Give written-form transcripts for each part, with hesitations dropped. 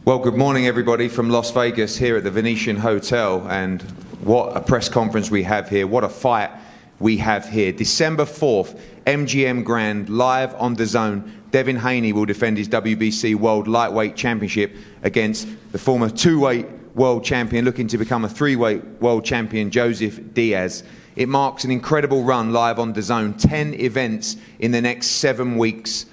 Well, good morning, everybody, from Las Vegas here at the Venetian Hotel. And what a press conference we have here. What a fight we have here. December 4th, MGM Grand, live on DAZN. Devin Haney will defend his WBC World Lightweight Championship against the former two-weight world champion, looking to become a three-weight world champion, Jojo Diaz. It marks an incredible run live on DAZN. 10 events in the next 7 weeks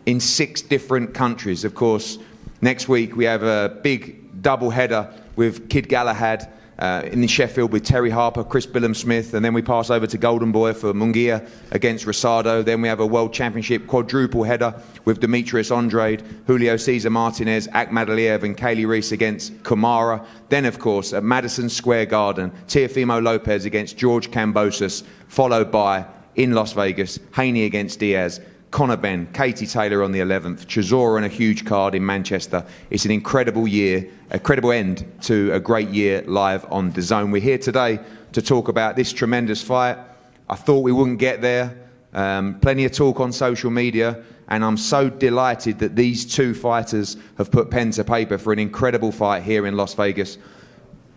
in 6 different countries. Of course, next week we have a big double header with Kid Galahad in Sheffield with Terry Harper, Chris Billam-Smith, and then we pass over to Golden Boy for Munguia against Rosado. Then we have a World Championship quadruple header with Demetrius Andrade, Julio Cesar Martinez, Akhmad Aliyev and Kaylee Reese against Kumara. Then, of course, at Madison Square Garden, Teofimo Lopez against George Kambosos, followed by, in Las Vegas, Haney against Diaz, Conor Benn, Katie Taylor on the 11th, Chisora and a huge card in Manchester. It's an incredible year, a incredible end to a great year live on DAZN. We're here today to talk about this tremendous fight. I thought we wouldn't get there. Plenty of talk on social media, and I'm so delighted that these two fighters have put pen to paper for an incredible fight here in Las Vegas.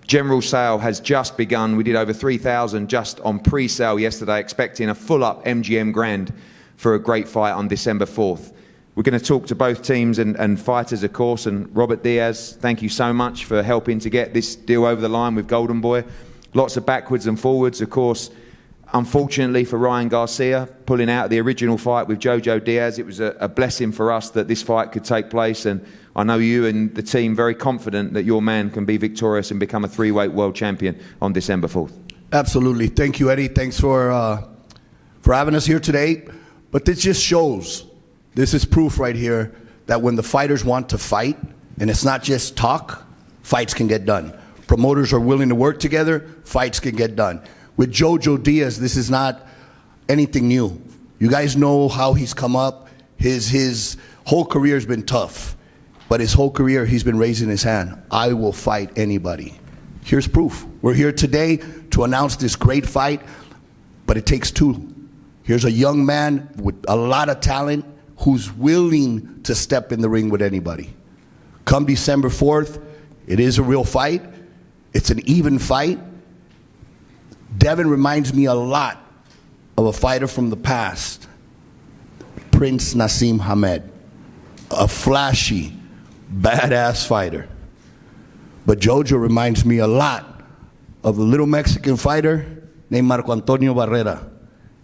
General sale has just begun. We did over 3,000 just on pre-sale yesterday, expecting a full-up MGM Grand for a great fight on December 4th. We're going to talk to both teams and fighters, of course, and Robert Diaz, thank you so much for helping to get this deal over the line with Golden Boy. Lots of backwards and forwards, of course. Unfortunately for Ryan Garcia, pulling out the original fight with Jojo Diaz, it was a blessing for us that this fight could take place, and I know you and the team very confident that your man can be victorious and become a three-weight world champion on December 4th. Absolutely. Thank you, Eddie. Thanks for having us here today. But this just shows, this is proof right here, that when the fighters want to fight, and it's not just talk, fights can get done. Promoters are willing to work together, fights can get done. With Jojo Diaz, this is not anything new. You guys know how he's come up. His whole career has been tough, but his whole career he's been raising his hand. I will fight anybody. Here's proof. We're here today to announce this great fight, but it takes two. Here's a young man with a lot of talent who's willing to step in the ring with anybody. Come December 4th, it is a real fight. It's an even fight. Devin reminds me a lot of a fighter from the past, Prince Nassim Hamed, a flashy, badass fighter. But Jojo reminds me a lot of a little Mexican fighter named Marco Antonio Barrera.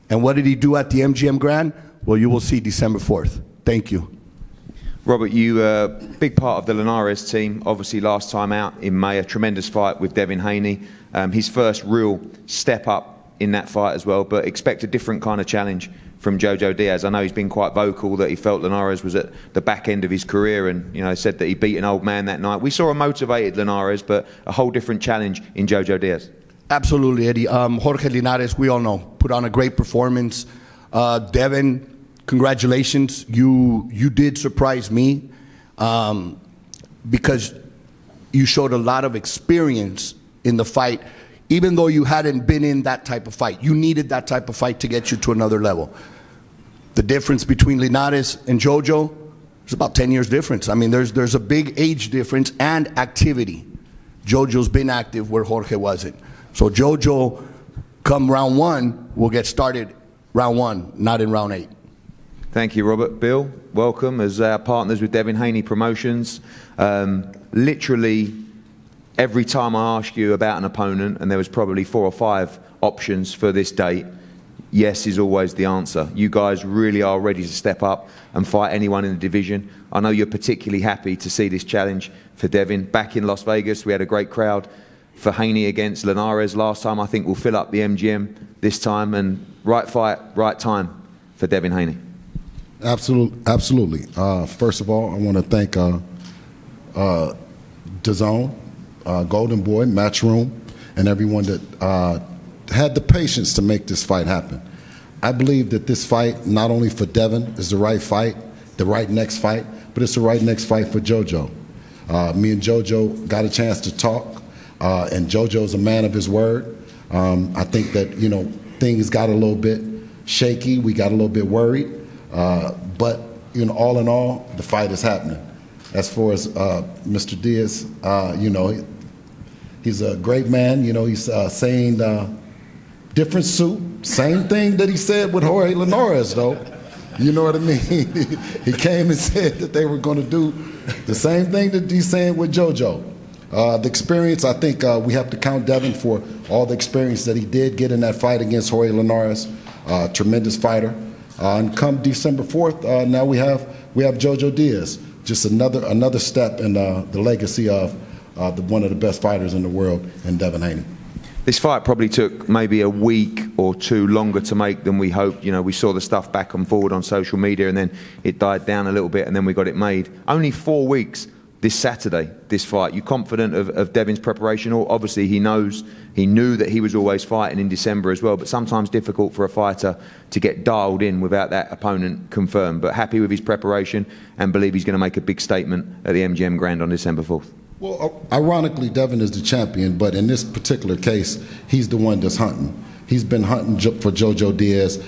And what did he do at the MGM Grand? Well, you will see December 4th. Thank you. Robert, you a big part of the Linares team, obviously last time out in May, a tremendous fight with Devin Haney. His first real step up in that fight as well, but expect a different kind of challenge from Jojo Diaz. I know he's been quite vocal that he felt Linares was at the back end of his career and said that he beat an old man that night. We saw a motivated Linares, but a whole different challenge in Jojo Diaz. Absolutely, Eddie. Jorge Linares, we all know, put on a great performance. Devin, congratulations. You did surprise me because you showed a lot of experience in the fight, even though you hadn't been in that type of fight. You needed that type of fight to get you to another level. The difference between Linares and Jojo is about 10 years difference. I mean, there's a big age difference and activity. Jojo's been active where Jorge wasn't. So Jojo, come round 1, will get started round 1, not in round 8. Thank you, Robert. Bill, welcome as our partners with Devin Haney Promotions. Literally, every time I ask you about an opponent, and there was probably 4 or 5 options for this date, yes is always the answer. You guys really are ready to step up and fight anyone in the division. I know you're particularly happy to see this challenge for Devin. Back in Las Vegas, we had a great crowd for Haney against Linares last time. I think we'll fill up the MGM this time, and right fight, right time for Devin Haney. Absolutely. First of all, I want to thank DAZN, Golden Boy, Matchroom, and everyone that had the patience to make this fight happen. I believe that this fight, not only for Devin, is the right fight, the right next fight, but it's the right next fight for Jojo. Me and Jojo got a chance to talk. And Jojo's a man of his word. I think that, things got a little bit shaky. We got a little bit worried. But, all in all, the fight is happening. as far as Mr. Diaz, you know, he's a great man. You know, he's saying different suit, same thing that he said with Jorge Linares, though. You know what I mean? He came and said that they were going to do the same thing that he's saying with Jojo. The experience, I think we have to count Devin for all the experience that he did get in that fight against Jorge Linares. Tremendous fighter. And come December 4th, now we have Jojo Diaz. Just another step in the legacy of one of the best fighters in the world, in Devin Haney. This fight probably took maybe a week or two longer to make than we hoped. You know, we saw the stuff back and forward on social media, and then it died down a little bit, and then we got it made. Only 4 weeks this Saturday, this fight. You confident of Devin's preparation? Or obviously he knew that he was always fighting in December as well, but sometimes difficult for a fighter to get dialed in without that opponent confirmed. But happy with his preparation and believe he's going to make a big statement at the MGM Grand on December 4th. Well, ironically, Devin is the champion, but in this particular case, he's the one that's hunting. He's been hunting for Jojo Diaz.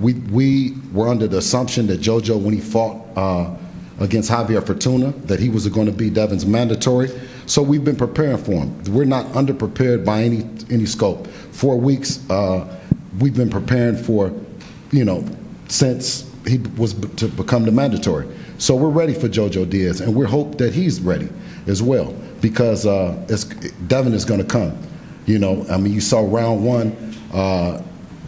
We were under the assumption that Jojo, when he fought against Javier Fortuna, that he was going to be Devin's mandatory. So we've been preparing for him. We're not underprepared by any scope. 4 weeks, we've been preparing for, you know, since he was to become the mandatory. So we're ready for Jojo Diaz, and we hope that he's ready as well, because Devin is going to come. You know, I mean, you saw round one,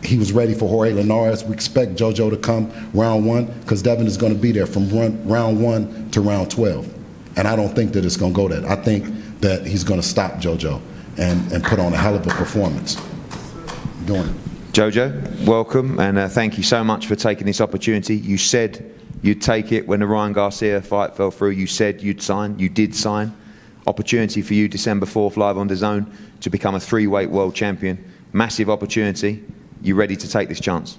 he was ready for Jorge Linares. We expect Jojo to come round one, because Devin is going to be there from round 1 to round 12. And I don't think that it's going to go that. I think that he's going to stop Jojo and put on a hell of a performance doing it. Jojo, welcome, and thank you so much for taking this opportunity. You said you'd take it when the Ryan Garcia fight fell through. You said you'd sign. You did sign. Opportunity for you December 4th live on DAZN to become a 3-weight world champion. Massive opportunity. You ready to take this chance?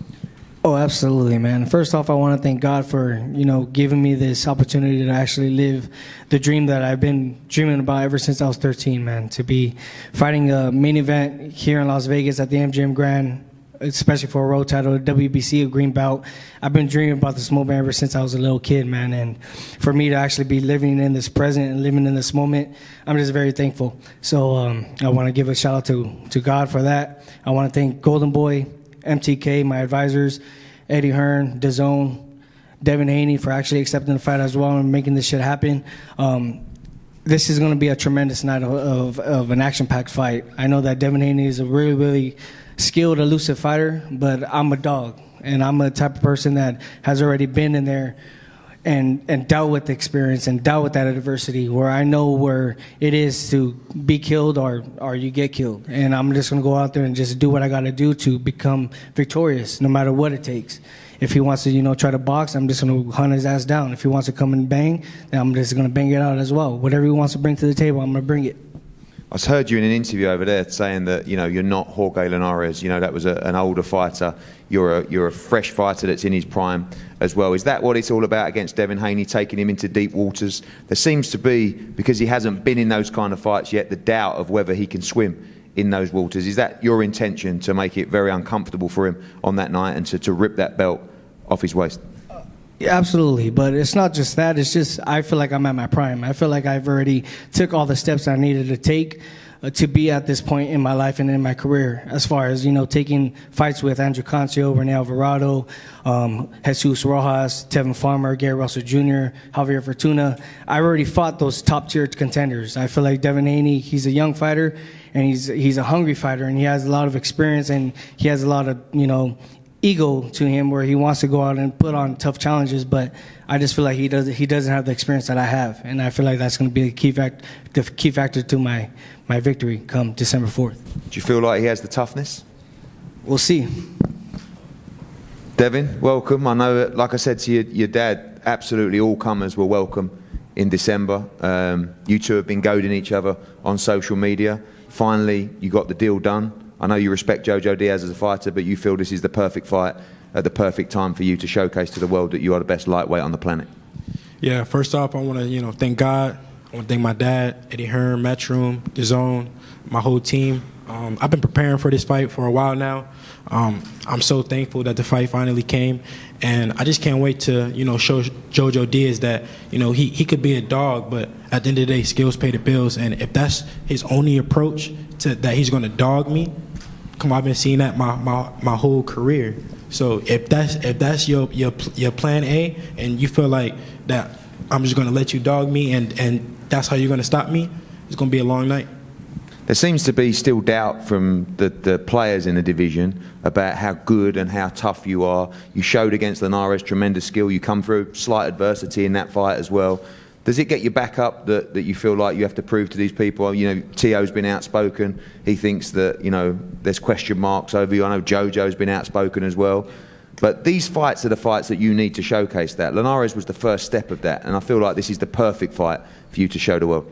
Oh, absolutely, man. First off, I want to thank God for, you know, giving me this opportunity to actually live the dream that I've been dreaming about ever since I was 13, man. To be fighting a main event here in Las Vegas at the MGM Grand, especially for a world title, WBC, a green belt. I've been dreaming about this moment ever since I was a little kid, man. And for me to actually be living in this present and living in this moment, I'm just very thankful. So I want to give a shout out to God for that. I want to thank Golden Boy, MTK, my advisors, Eddie Hearn, DAZN, Devin Haney for actually accepting the fight as well and making this shit happen. This is going to be a tremendous night of an action-packed fight. I know that Devin Haney is a really, really skilled, elusive fighter, but I'm a dog, and I'm a type of person that has already been in there and dealt with the experience and dealt with that adversity, where I know where it is to be killed or you get killed. And I'm just going to go out there and just do what I got to do to become victorious, no matter what it takes. If he wants to, you know, try to box, I'm just going to hunt his ass down. If he wants to come and bang, then I'm just going to bang it out as well. Whatever he wants to bring to the table, I'm going to bring it. I heard you in an interview over there saying that, you know, you're not Jorge Linares. You know, that was an older fighter. You're a fresh fighter that's in his prime as well. Is that what it's all about against Devin Haney, taking him into deep waters? There seems to be, because he hasn't been in those kind of fights yet, the doubt of whether he can swim in those waters. Is that your intention, to make it very uncomfortable for him on that night and to rip that belt off his waist? Yeah, absolutely, but it's not just that. It's just I feel like I'm at my prime. I feel like I've already took all the steps I needed to take to be at this point in my life and in my career, as far as, you know, taking fights with Andrew Concio, Rene Alvarado, Jesus Rojas, Tevin Farmer, Gary Russell Jr., Javier Fortuna. I already fought those top-tier contenders. I feel like Devin Haney, he's a young fighter, and he's a hungry fighter, and he has a lot of experience, and he has a lot of, you know, ego to him, where he wants to go out and put on tough challenges, but I just feel like he doesn't have the experience that I have, and I feel like that's going to be the key factor to my victory come December 4th. Do you feel like he has the toughness? We'll see. Devin, welcome. I know, like I said to your dad, absolutely all comers were welcome in December. You two have been goading each other on social media. Finally, you got the deal done. I know you respect Jojo Diaz as a fighter, but you feel this is the perfect fight at the perfect time for you to showcase to the world that you are the best lightweight on the planet. Yeah, first off, I want to, you know, thank God. I want to thank my dad, Eddie Hearn, Matchroom, DAZN, my whole team. I've been preparing for this fight for a while now. I'm so thankful that the fight finally came, and I just can't wait to, show Jojo Diaz that, he could be a dog, but at the end of the day, skills pay the bills. And if that's his only approach to that, he's going to dog me. Come on, I've been seeing that my whole career. So if that's your plan A, and you feel like that I'm just going to let you dog me, and that's how you're going to stop me, it's going to be a long night. There seems to be still doubt from the players in the division about how good and how tough you are. You showed against Linares tremendous skill. You come through slight adversity in that fight as well. Does it get you back up that you feel like you have to prove to these people? Tio's been outspoken. He thinks that, there's question marks over you. I know Jojo's been outspoken as well. But these fights are the fights that you need to showcase that. Linares was the first step of that, and I feel like this is the perfect fight for you to show the world.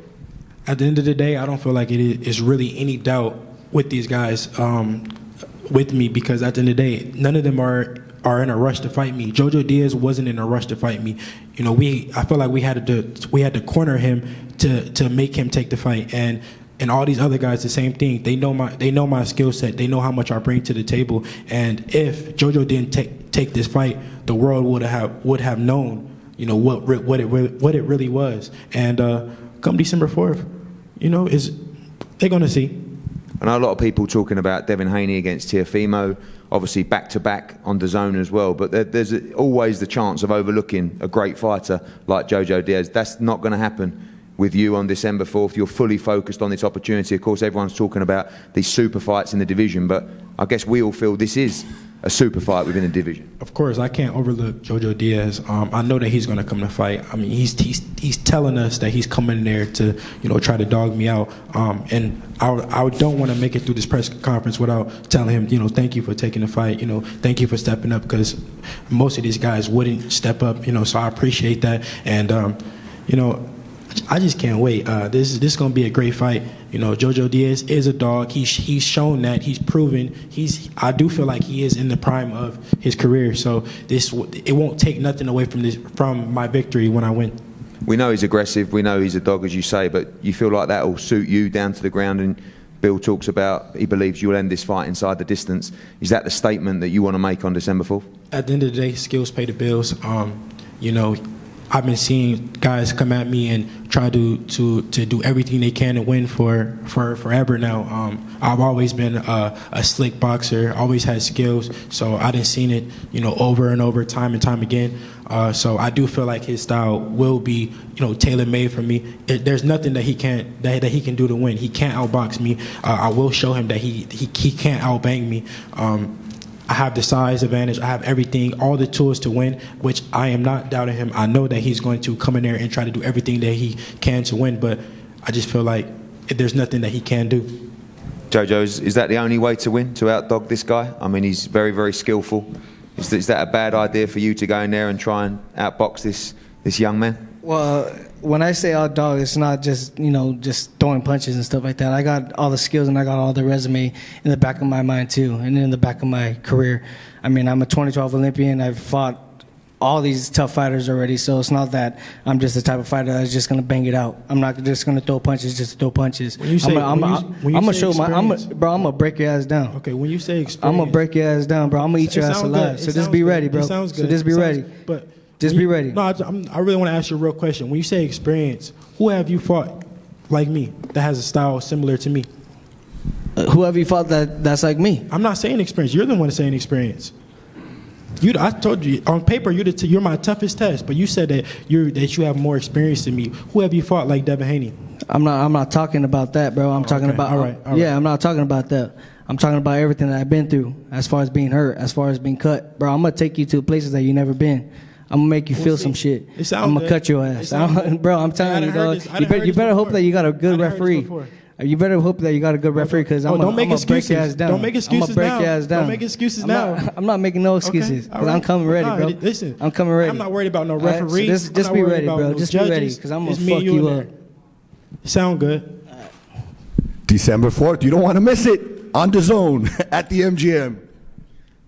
At the end of the day, I don't feel like it is really any doubt with these guys with me, because at the end of the day, none of them are in a rush to fight me. Jojo Diaz wasn't in a rush to fight me. I feel like we had to corner him to make him take the fight, and all these other guys the same thing. They know my skill set. They know how much I bring to the table. And if Jojo didn't take this fight, the world would have known what it really was. And come December 4th, they're gonna see. I know a lot of people talking about Devin Haney against Teofimo, obviously back-to-back on DAZN as well, but there's always the chance of overlooking a great fighter like Jojo Diaz. That's not going to happen with you on December 4th. You're fully focused on this opportunity. Of course, everyone's talking about these super fights in the division, but I guess we all feel this is a super fight within the division. Of course, I can't overlook Jojo Diaz. I know that he's going to come to fight. I mean, he's telling us that he's coming there to, try to dog me out. And I don't want to make it through this press conference without telling him, thank you for taking the fight. Thank you for stepping up, because most of these guys wouldn't step up. So I appreciate that. And I just can't wait. This is going to be a great fight. Jojo Diaz is a dog. He's shown that. He's proven. I do feel like he is in the prime of his career. So it won't take nothing away from my victory when I win. We know he's aggressive. We know he's a dog, as you say, but you feel like that will suit you down to the ground. And Bill talks about he believes you'll end this fight inside the distance. Is that the statement that you want to make on December 4th? At the end of the day, skills pay the bills. I've been seeing guys come at me and try to do everything they can to win for forever now. I've always been a slick boxer, always had skills, so I done seen it, over and over, time and time again. So I do feel like his style will be, tailor-made for me. There's nothing that he can do to win. He can't outbox me. I will show him that he can't outbang me. I have the size advantage. I have everything, all the tools to win, which I am not doubting him. I know that he's going to come in there and try to do everything that he can to win, but I just feel like there's nothing that he can do. Jojo, is that the only way to win, to outdog this guy? I mean, he's very, very skillful. Is that a bad idea for you to go in there and try and outbox this young man? Well, when I say outdog, it's not just, just throwing punches and stuff like that. I got all the skills and I got all the resume in the back of my mind too, and in the back of my career. I mean, I'm a 2012 Olympian. I've fought all these tough fighters already, so it's not that I'm just the type of fighter that's just going to bang it out. I'm not just going to throw punches just to throw punches. I'm going to show I'm going to break your ass down. Okay, when you say experience, I'm going to break your ass down, bro. I'm going to eat your ass alive. So just be ready, bro. Sounds good. So just be ready. But just be ready. No, I really want to ask you a real question. When you say experience, who have you fought like me that has a style similar to me? Who have you fought that's like me? I'm not saying experience. You're the one saying experience. I told you on paper you're my toughest test, but you said that you have more experience than me. Who have you fought like Devin Haney? I'm not talking about that, bro. I'm talking about all right. Yeah, I'm not talking about that. I'm talking about everything that I've been through, as far as being hurt, as far as being cut, bro. I'm gonna take you to places that you never been. I'm gonna make you feel some shit. I'm gonna cut your ass, bro. I'm telling you, dog. You better hope that you got a good referee. You better hope that you got a good referee, because I'm gonna break your ass down. Don't make excuses I'm gonna break now. your ass down. Don't make excuses now. I'm not making no excuses, because I'm coming ready, bro. Listen, I'm coming ready. I'm not worried about no referee. Right, so just be ready, bro. Just be ready, because I'm gonna fuck you up. Sound good? December 4th. You don't want to miss it on DAZN at the MGM.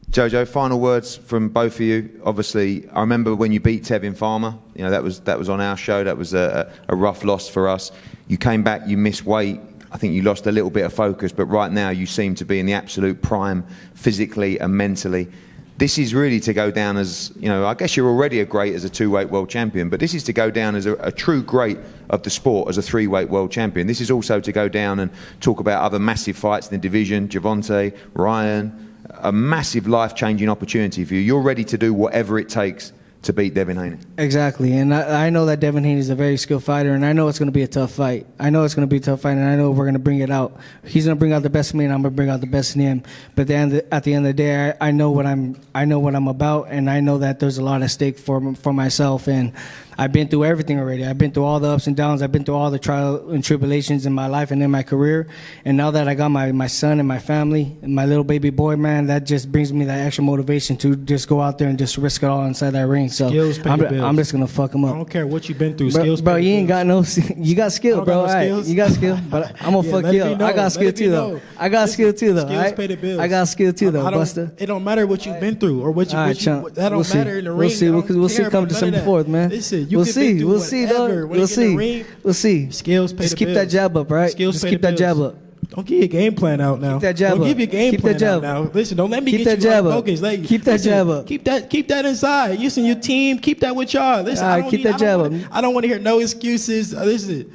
Jojo, final words from both of you. Obviously, I remember when you beat Tevin Farmer. That was on our show. That was a rough loss for us. You came back. You missed weight. I think you lost a little bit of focus, but right now you seem to be in the absolute prime physically and mentally. This is really to go down as, you know, I guess you're already a great as a two-weight world champion, but this is to go down as a true great of the sport as a three-weight world champion. This is also to go down and talk about other massive fights in the division, Javante, Ryan, a massive life-changing opportunity for you. You're ready to do whatever it takes to beat Devin Haney. Exactly, and I know that Devin Haney is a very skilled fighter, and I know it's going to be a tough fight. I know it's going to be a tough fight, and I know we're going to bring it out. He's going to bring out the best in me, and I'm going to bring out the best in him. But at the end of the day, I know what I'm about, and I know that there's a lot at stake for myself. And I've been through everything already. I've been through all the ups and downs. I've been through all the trials and tribulations in my life and in my career. And now that I got my son and my family and my little baby boy, man, that just brings me that extra motivation to just go out there and just risk it all inside that ring. So I'm just gonna fuck him up. I don't care what you've been through. Bro, you ain't got no. You got skill, bro. All right, you got skill, but I'm gonna fuck you up. I got skill too, though. I got skill too, though. Skills pay the bills. I got skill too, though, Buster. It don't matter what you've been through or what you. That don't matter in the ring. We'll see. We'll see come December 4th, man. Listen, we'll see. We'll see, dog. We'll see. We'll see. Skills pay the bills. Just keep that jab up, right? Skills Just keep that jab up. Don't give your game plan out now. Keep that jab up. Don't give your game plan out now. Listen, don't let me get you out of focus. Keep that jab up. Keep that inside. You and your team, keep that with y'all. Listen, keep that jab up. I don't want to hear no excuses. Listen,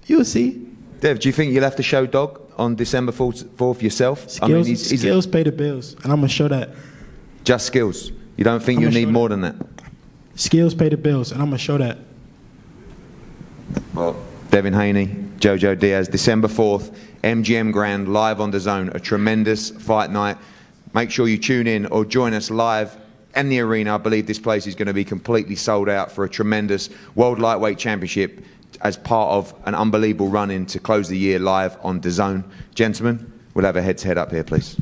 you'll see. Dev, do you think you'll have to show dog on December 4th yourself? Skills pay the bills, and I'm going to show that. Just skills? You don't think you need more than that? Skills pay the bills, and I'm going to show that. Well, Devin Haney, Jojo Diaz, December 4th, MGM Grand, live on DAZN, a tremendous fight night. Make sure you tune in or join us live in the arena. I believe this place is going to be completely sold out for a tremendous World Lightweight Championship as part of an unbelievable run-in to close the year live on DAZN. Gentlemen, we'll have a head-to-head up here, please.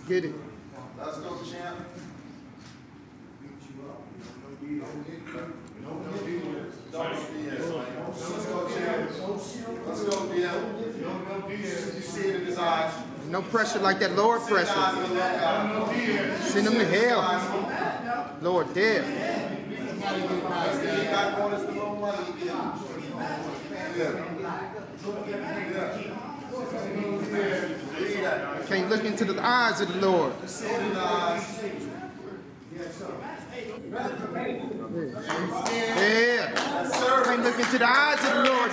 Get it. Let's go, champ. Let's go, Diaz. You see it in his eyes. No pressure like that, Lord pressure. Send him to hell. Lord, dead. Can't look into the eyes of the Lord. Yeah. Can't look into the eyes of the Lord.